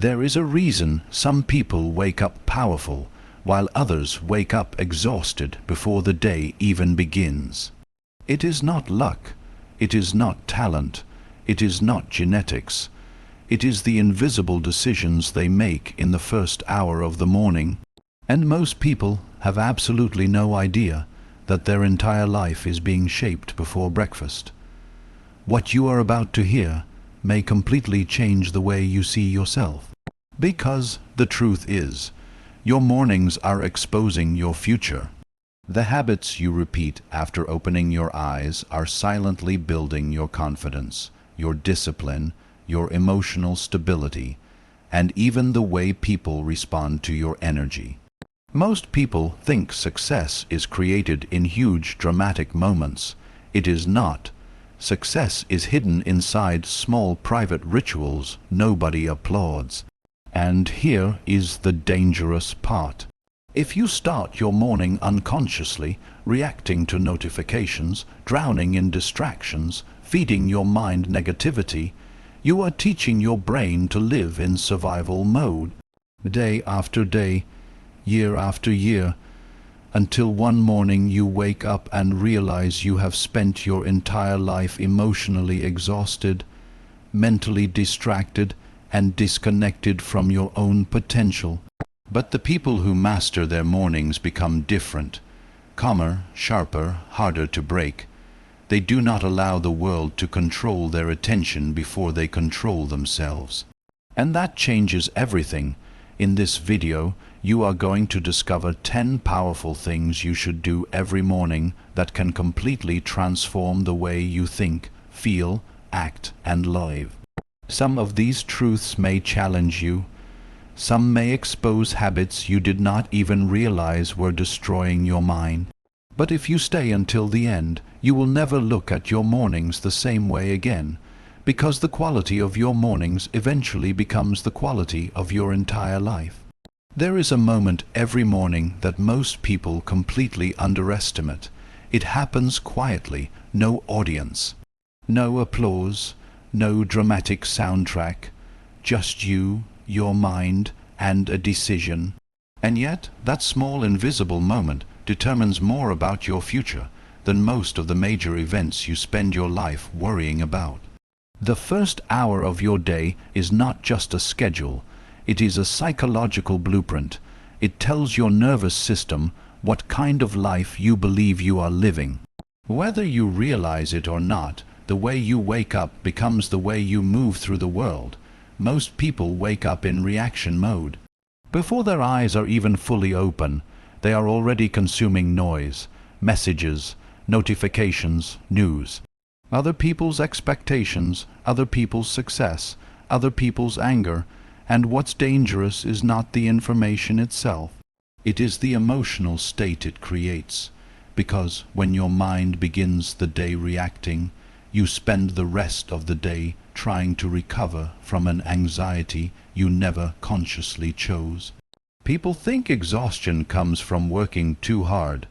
There is a reason some people wake up powerful, while others wake up exhausted before the day even begins. It is not luck, it is not talent, it is not genetics. It is the invisible decisions they make in the first hour of the morning, and most people have absolutely no idea that their entire life is being shaped before breakfast. What you are about to hear may completely change the way you see yourself. Because the truth is, your mornings are exposing your future. The habits you repeat after opening your eyes are silently building your confidence, your discipline, your emotional stability, and even the way people respond to your energy. Most people think success is created in huge dramatic moments. It is not. Success is hidden inside small private rituals nobody applauds. And here is the dangerous part. If you start your morning unconsciously, reacting to notifications, drowning in distractions, feeding your mind negativity, you are teaching your brain to live in survival mode, day after day, year after year, until one morning you wake up and realize you have spent your entire life emotionally exhausted, mentally distracted, and disconnected from your own potential. But the people who master their mornings become different, calmer, sharper, harder to break. They do not allow the world to control their attention before they control themselves. And that changes everything. In this video, you are going to discover 10 powerful things you should do every morning that can completely transform the way you think, feel, act, and live. Some of these truths may challenge you. Some may expose habits you did not even realize were destroying your mind. But if you stay until the end, you will never look at your mornings the same way again, because the quality of your mornings eventually becomes the quality of your entire life. There is a moment every morning that most people completely underestimate. It happens quietly, no audience, no applause, no dramatic soundtrack, just you, your mind, and a decision. And yet, that small invisible moment determines more about your future than most of the major events you spend your life worrying about. The first hour of your day is not just a schedule, it is a psychological blueprint. It tells your nervous system what kind of life you believe you are living. Whether you realize it or not, the way you wake up becomes the way you move through the world. Most people wake up in reaction mode. Before their eyes are even fully open, they are already consuming noise, messages, notifications, news. Other people's expectations, other people's success, other people's anger, and what's dangerous is not the information itself. It is the emotional state it creates, because when your mind begins the day reacting, you spend the rest of the day trying to recover from an anxiety you never consciously chose. People think exhaustion comes from working too hard.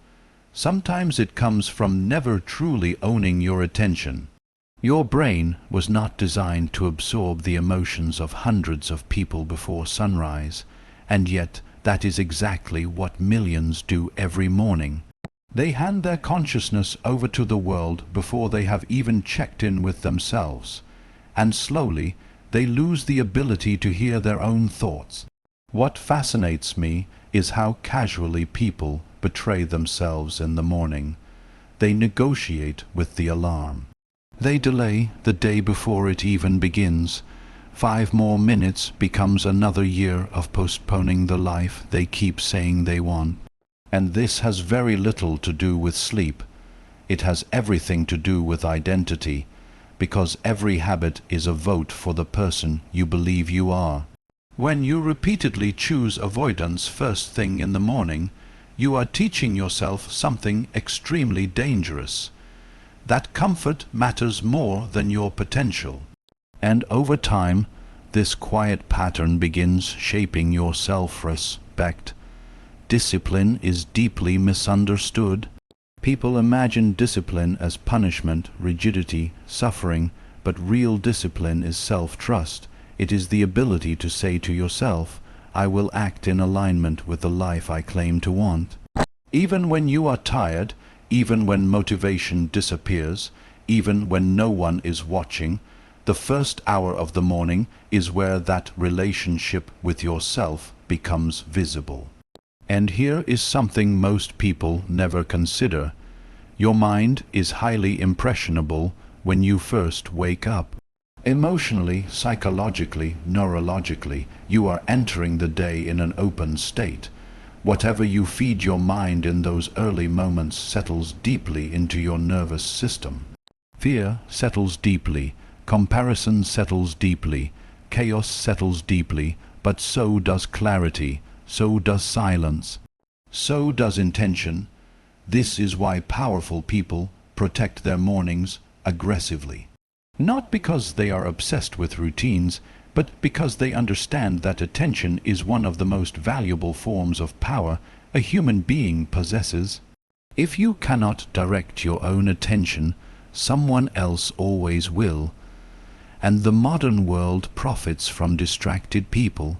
Sometimes it comes from never truly owning your attention. Your brain was not designed to absorb the emotions of hundreds of people before sunrise, and yet that is exactly what millions do every morning. They hand their consciousness over to the world before they have even checked in with themselves, and slowly they lose the ability to hear their own thoughts. What fascinates me is how casually people betray themselves in the morning. They negotiate with the alarm. They delay the day before it even begins. 5 more minutes becomes another year of postponing the life they keep saying they want. And this has very little to do with sleep. It has everything to do with identity, because every habit is a vote for the person you believe you are. When you repeatedly choose avoidance first thing in the morning, you are teaching yourself something extremely dangerous. That comfort matters more than your potential. And over time, this quiet pattern begins shaping your self-respect. Discipline is deeply misunderstood. People imagine discipline as punishment, rigidity, suffering, but real discipline is self-trust. It is the ability to say to yourself, I will act in alignment with the life I claim to want. Even when you are tired, even when motivation disappears, even when no one is watching, the first hour of the morning is where that relationship with yourself becomes visible. And here is something most people never consider. Your mind is highly impressionable when you first wake up. Emotionally, psychologically, neurologically, you are entering the day in an open state. Whatever you feed your mind in those early moments settles deeply into your nervous system. Fear settles deeply, comparison settles deeply, chaos settles deeply, but so does clarity, so does silence, so does intention. This is why powerful people protect their mornings aggressively. Not because they are obsessed with routines, but because they understand that attention is one of the most valuable forms of power a human being possesses. If you cannot direct your own attention, someone else always will. And the modern world profits from distracted people.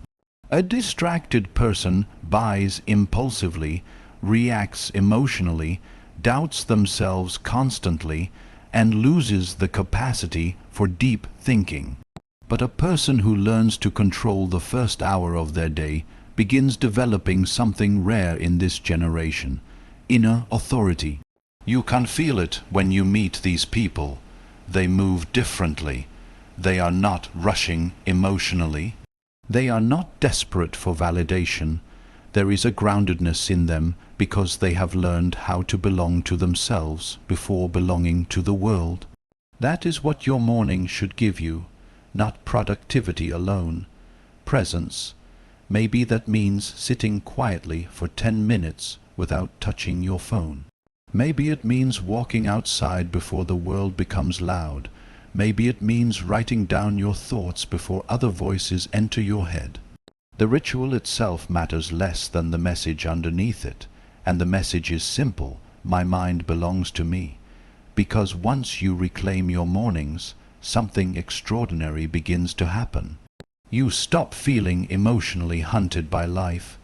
A distracted person buys impulsively, reacts emotionally, doubts themselves constantly, and loses the capacity for deep thinking. But a person who learns to control the first hour of their day begins developing something rare in this generation: inner authority. You can feel it when you meet these people. They move differently. They are not rushing emotionally. They are not desperate for validation. There is a groundedness in them because they have learned how to belong to themselves before belonging to the world. That is what your morning should give you, not productivity alone. Presence. Maybe that means sitting quietly for 10 minutes without touching your phone. Maybe it means walking outside before the world becomes loud. Maybe it means writing down your thoughts before other voices enter your head. The ritual itself matters less than the message underneath it, and the message is simple: my mind belongs to me. Because once you reclaim your mornings, something extraordinary begins to happen. You stop feeling emotionally hunted by life.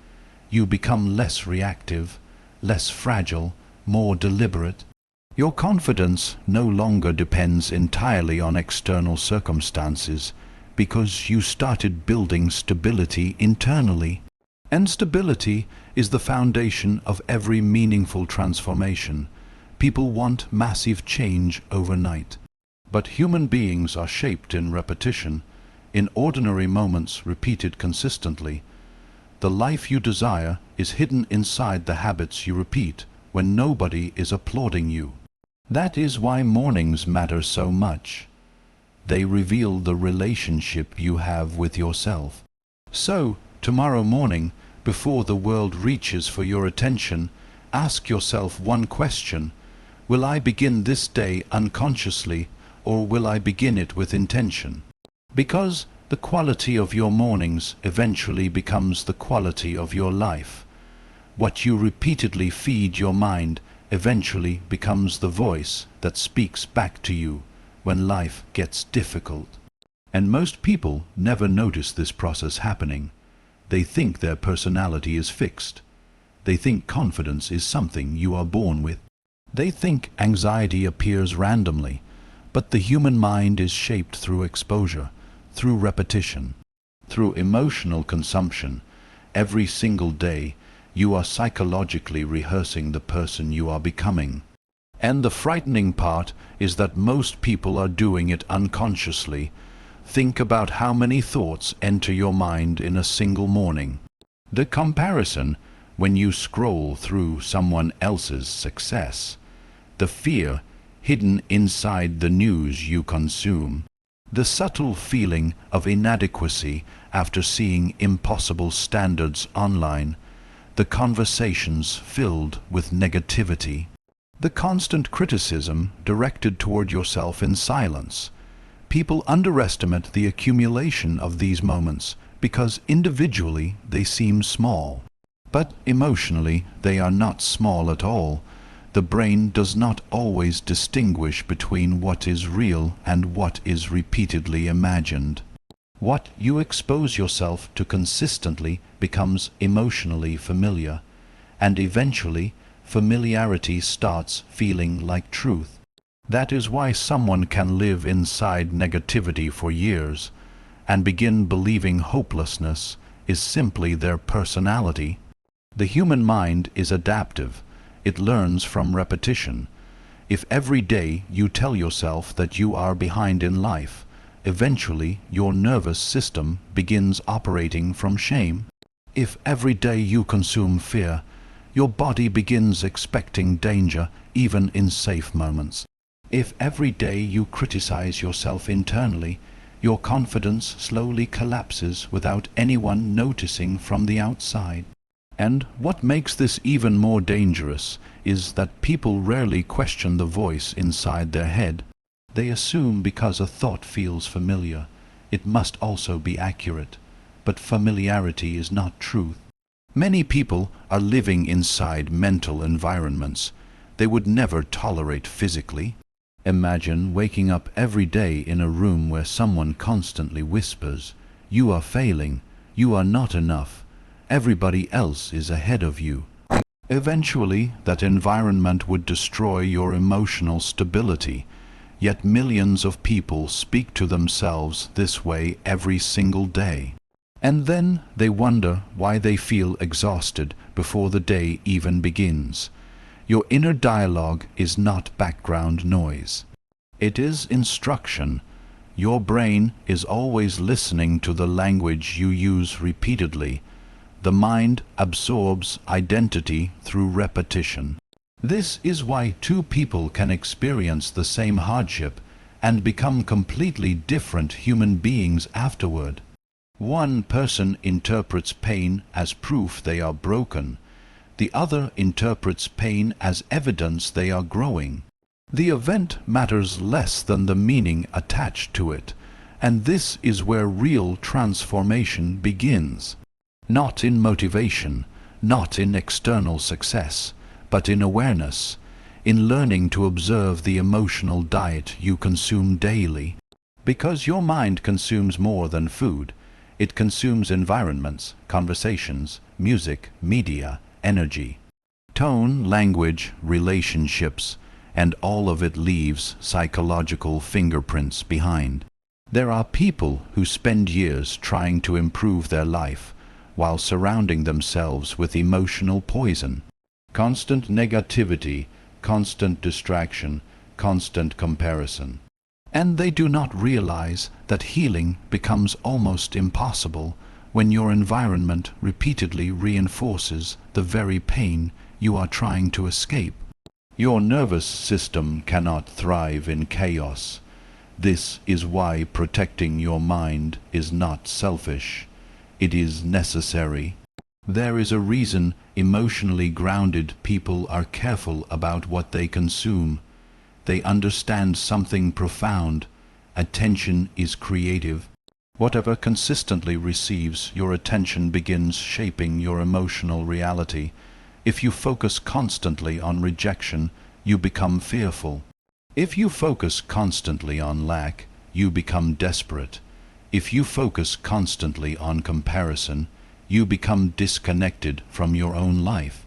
You become less reactive, less fragile, more deliberate. Your confidence no longer depends entirely on external circumstances, because you started building stability internally. And stability is the foundation of every meaningful transformation. People want massive change overnight. But human beings are shaped in repetition, in ordinary moments repeated consistently. The life you desire is hidden inside the habits you repeat when nobody is applauding you. That is why mornings matter so much. They reveal the relationship you have with yourself. So, tomorrow morning, before the world reaches for your attention, ask yourself one question: will I begin this day unconsciously, or will I begin it with intention? Because the quality of your mornings eventually becomes the quality of your life. What you repeatedly feed your mind eventually becomes the voice that speaks back to you when life gets difficult. And most people never notice this process happening. They think their personality is fixed. They think confidence is something you are born with. They think anxiety appears randomly. But the human mind is shaped through exposure, through repetition, through emotional consumption. Every single day, you are psychologically rehearsing the person you are becoming. And the frightening part is that most people are doing it unconsciously. Think about how many thoughts enter your mind in a single morning. The comparison when you scroll through someone else's success. The fear hidden inside the news you consume. The subtle feeling of inadequacy after seeing impossible standards online. The conversations filled with negativity. The constant criticism directed toward yourself in silence. People underestimate the accumulation of these moments because individually they seem small. But emotionally they are not small at all. The brain does not always distinguish between what is real and what is repeatedly imagined. What you expose yourself to consistently becomes emotionally familiar, and eventually familiarity starts feeling like truth. That is why someone can live inside negativity for years and begin believing hopelessness is simply their personality. The human mind is adaptive. It learns from repetition. If every day you tell yourself that you are behind in life, eventually your nervous system begins operating from shame. If every day you consume fear, your body begins expecting danger even in safe moments. If every day you criticize yourself internally, your confidence slowly collapses without anyone noticing from the outside. And what makes this even more dangerous is that people rarely question the voice inside their head. They assume because a thought feels familiar, it must also be accurate. But familiarity is not truth. Many people are living inside mental environments they would never tolerate physically. Imagine waking up every day in a room where someone constantly whispers, "You are failing, you are not enough, everybody else is ahead of you." Eventually, that environment would destroy your emotional stability, yet millions of people speak to themselves this way every single day. And then they wonder why they feel exhausted before the day even begins. Your inner dialogue is not background noise. It is instruction. Your brain is always listening to the language you use repeatedly. The mind absorbs identity through repetition. This is why two people can experience the same hardship and become completely different human beings afterward. One person interprets pain as proof they are broken. The other interprets pain as evidence they are growing. The event matters less than the meaning attached to it, and this is where real transformation begins. Not in motivation, not in external success, but in awareness, in learning to observe the emotional diet you consume daily. Because your mind consumes more than food. It consumes environments, conversations, music, media, energy, tone, language, relationships, and all of it leaves psychological fingerprints behind. There are people who spend years trying to improve their life while surrounding themselves with emotional poison. Constant negativity, constant distraction, constant comparison. And they do not realize that healing becomes almost impossible when your environment repeatedly reinforces the very pain you are trying to escape. Your nervous system cannot thrive in chaos. This is why protecting your mind is not selfish. It is necessary. There is a reason emotionally grounded people are careful about what they consume. They understand something profound. Attention is creative. Whatever consistently receives your attention begins shaping your emotional reality. If you focus constantly on rejection, you become fearful. If you focus constantly on lack, you become desperate. If you focus constantly on comparison, you become disconnected from your own life.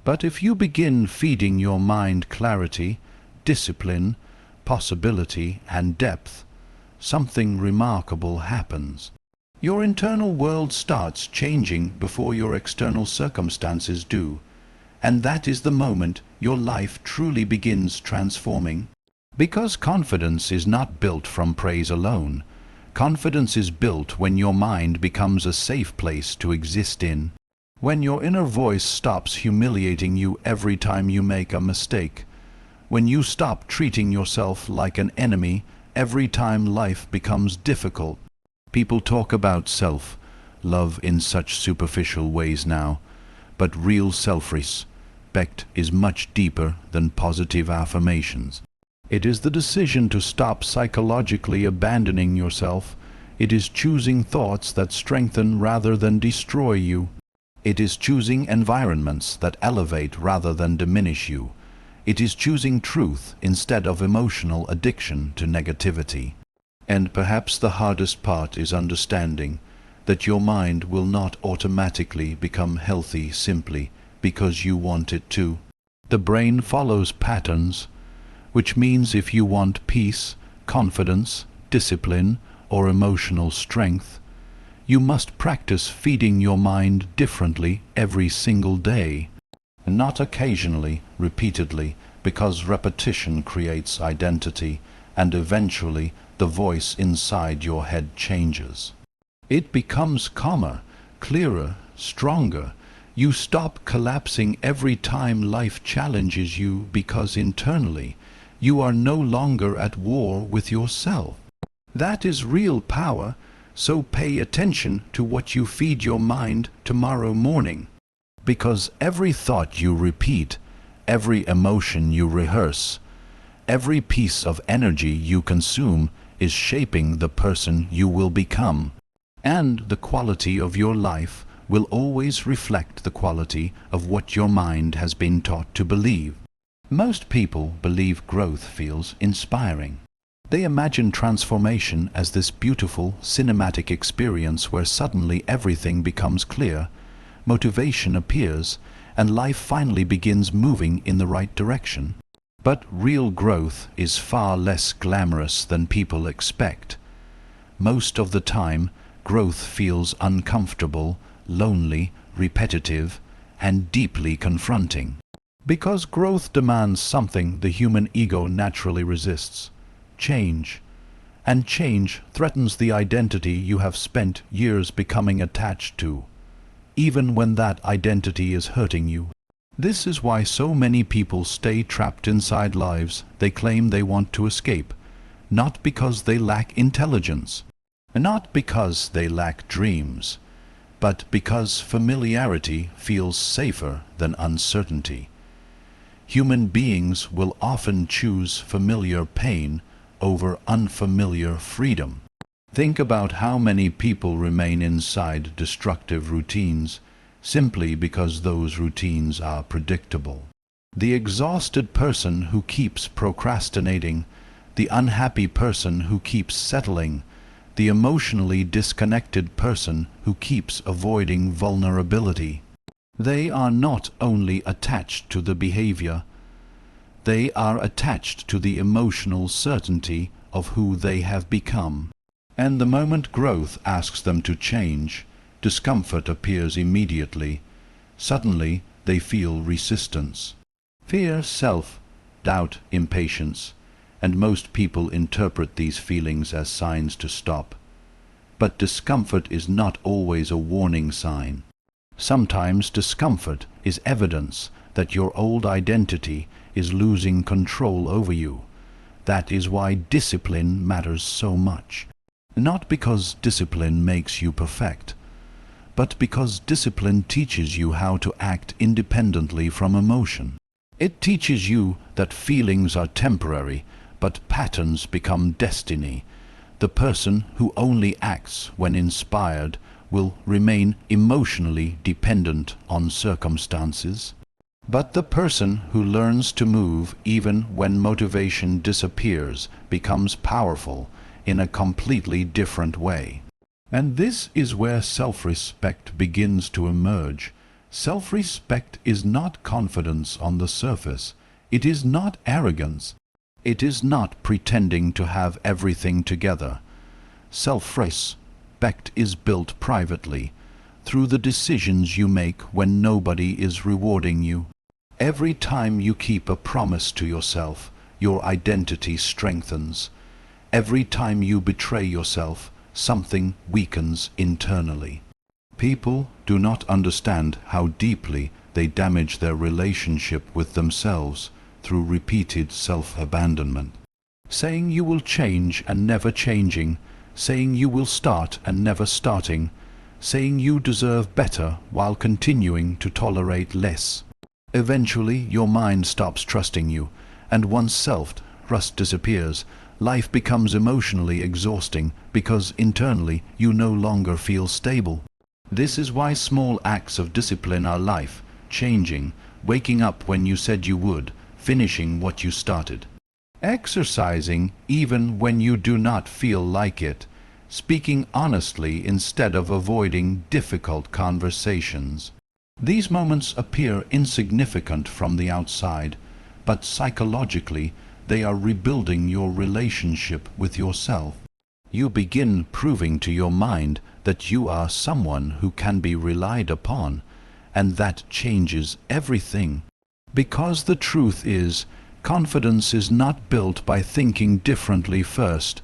But if you begin feeding your mind clarity, discipline, possibility, and depth, something remarkable happens. Your internal world starts changing before your external circumstances do, and that is the moment your life truly begins transforming. Because confidence is not built from praise alone. Confidence is built when your mind becomes a safe place to exist in. When your inner voice stops humiliating you every time you make a mistake. When you stop treating yourself like an enemy every time life becomes difficult. People talk about self-love in such superficial ways now, but real self-respect is much deeper than positive affirmations. It is the decision to stop psychologically abandoning yourself. It is choosing thoughts that strengthen rather than destroy you. It is choosing environments that elevate rather than diminish you. It is choosing truth instead of emotional addiction to negativity. And perhaps the hardest part is understanding that your mind will not automatically become healthy simply because you want it to. The brain follows patterns, which means if you want peace, confidence, discipline, or emotional strength, you must practice feeding your mind differently every single day, not occasionally, repeatedly, because repetition creates identity, and eventually the voice inside your head changes. It becomes calmer, clearer, stronger. You stop collapsing every time life challenges you because internally you are no longer at war with yourself. That is real power, so pay attention to what you feed your mind tomorrow morning. Because every thought you repeat, every emotion you rehearse, every piece of energy you consume is shaping the person you will become. And the quality of your life will always reflect the quality of what your mind has been taught to believe. Most people believe growth feels inspiring. They imagine transformation as this beautiful, cinematic experience where suddenly everything becomes clear, motivation appears, and life finally begins moving in the right direction. But real growth is far less glamorous than people expect. Most of the time, growth feels uncomfortable, lonely, repetitive, and deeply confronting. Because growth demands something the human ego naturally resists: change. And change threatens the identity you have spent years becoming attached to, even when that identity is hurting you. This is why so many people stay trapped inside lives they claim they want to escape, not because they lack intelligence, not because they lack dreams, but because familiarity feels safer than uncertainty. Human beings will often choose familiar pain over unfamiliar freedom. Think about how many people remain inside destructive routines simply because those routines are predictable. The exhausted person who keeps procrastinating, the unhappy person who keeps settling, the emotionally disconnected person who keeps avoiding vulnerability. They are not only attached to the behavior, they are attached to the emotional certainty of who they have become. And the moment growth asks them to change, discomfort appears immediately. Suddenly they feel resistance. Fear, self-doubt, impatience, and most people interpret these feelings as signs to stop. But discomfort is not always a warning sign. Sometimes discomfort is evidence that your old identity is losing control over you. That is why discipline matters so much. Not because discipline makes you perfect, but because discipline teaches you how to act independently from emotion. It teaches you that feelings are temporary, but patterns become destiny. The person who only acts when inspired will remain emotionally dependent on circumstances. But the person who learns to move even when motivation disappears becomes powerful in a completely different way. And this is where self-respect begins to emerge. Self-respect is not confidence on the surface. It is not arrogance. It is not pretending to have everything together. Self-respect is built privately, through the decisions you make when nobody is rewarding you. Every time you keep a promise to yourself, your identity strengthens. Every time you betray yourself, something weakens internally. People do not understand how deeply they damage their relationship with themselves through repeated self-abandonment. Saying you will change and never changing, saying you will start and never starting, saying you deserve better while continuing to tolerate less. Eventually your mind stops trusting you, and once self-trust disappears, life becomes emotionally exhausting because internally you no longer feel stable. This is why small acts of discipline are life-changing: waking up when you said you would, finishing what you started, exercising even when you do not feel like it, speaking honestly instead of avoiding difficult conversations. These moments appear insignificant from the outside, but psychologically they are rebuilding your relationship with yourself. You begin proving to your mind that you are someone who can be relied upon, and that changes everything. Because the truth is, confidence is not built by thinking differently first.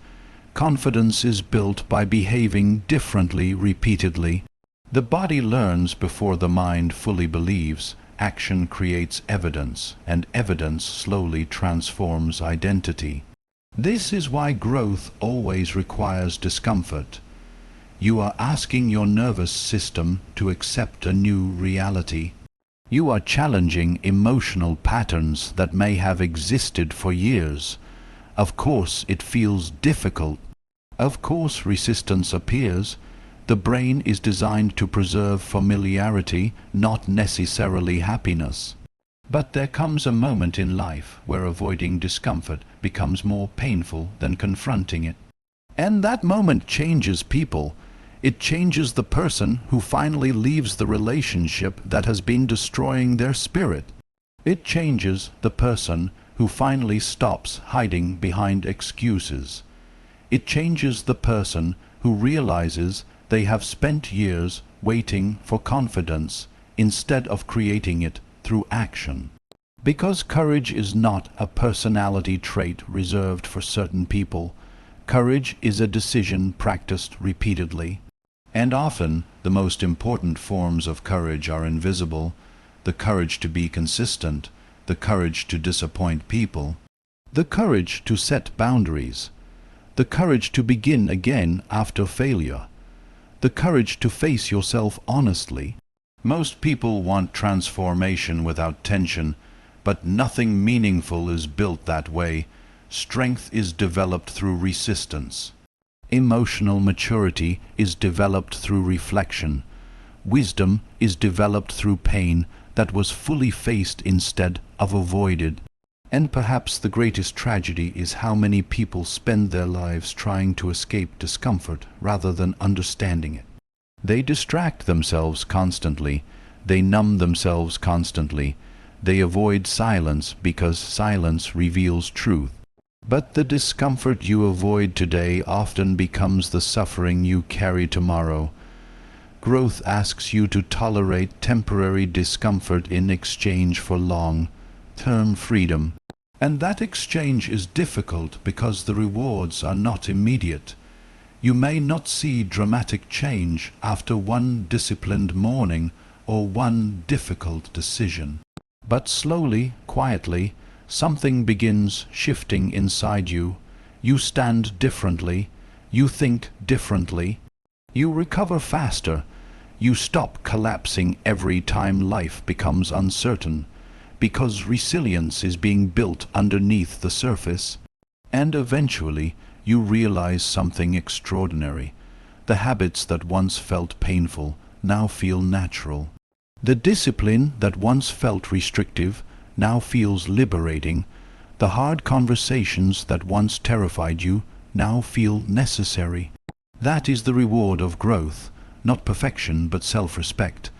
Confidence is built by behaving differently repeatedly. The body learns before the mind fully believes. Action creates evidence, and evidence slowly transforms identity. This is why growth always requires discomfort. You are asking your nervous system to accept a new reality. You are challenging emotional patterns that may have existed for years. Of course, it feels difficult. Of course, resistance appears. The brain is designed to preserve familiarity, not necessarily happiness. But there comes a moment in life where avoiding discomfort becomes more painful than confronting it. And that moment changes people. It changes the person who finally leaves the relationship that has been destroying their spirit. It changes the person who finally stops hiding behind excuses. It changes the person who realizes they have spent years waiting for confidence instead of creating it through action. Because courage is not a personality trait reserved for certain people. Courage is a decision practiced repeatedly. And often the most important forms of courage are invisible: the courage to be consistent, the courage to disappoint people, the courage to set boundaries, the courage to begin again after failure, the courage to face yourself honestly. Most people want transformation without tension, but nothing meaningful is built that way. Strength is developed through resistance. Emotional maturity is developed through reflection. Wisdom is developed through pain that was fully faced instead of avoided. And perhaps the greatest tragedy is how many people spend their lives trying to escape discomfort rather than understanding it. They distract themselves constantly. They numb themselves constantly. They avoid silence because silence reveals truth. But the discomfort you avoid today often becomes the suffering you carry tomorrow. Growth asks you to tolerate temporary discomfort in exchange for long-term freedom. And that exchange is difficult because the rewards are not immediate. You may not see dramatic change after one disciplined morning or one difficult decision. But slowly, quietly, something begins shifting inside you. You stand differently. You think differently. You recover faster. You stop collapsing every time life becomes uncertain, because resilience is being built underneath the surface. And eventually, you realize something extraordinary. The habits that once felt painful now feel natural. The discipline that once felt restrictive now feels liberating. The hard conversations that once terrified you now feel necessary. That is the reward of growth, not perfection but self-respect,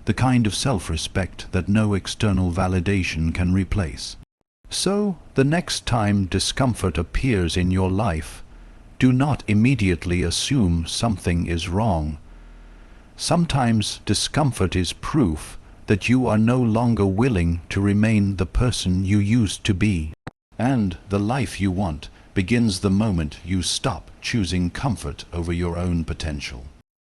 the kind of self-respect that no external validation can replace. So, the next time discomfort appears in your life, do not immediately assume something is wrong. Sometimes discomfort is proof that you are no longer willing to remain the person you used to be. And the life you want begins the moment you stop choosing comfort over your own potential.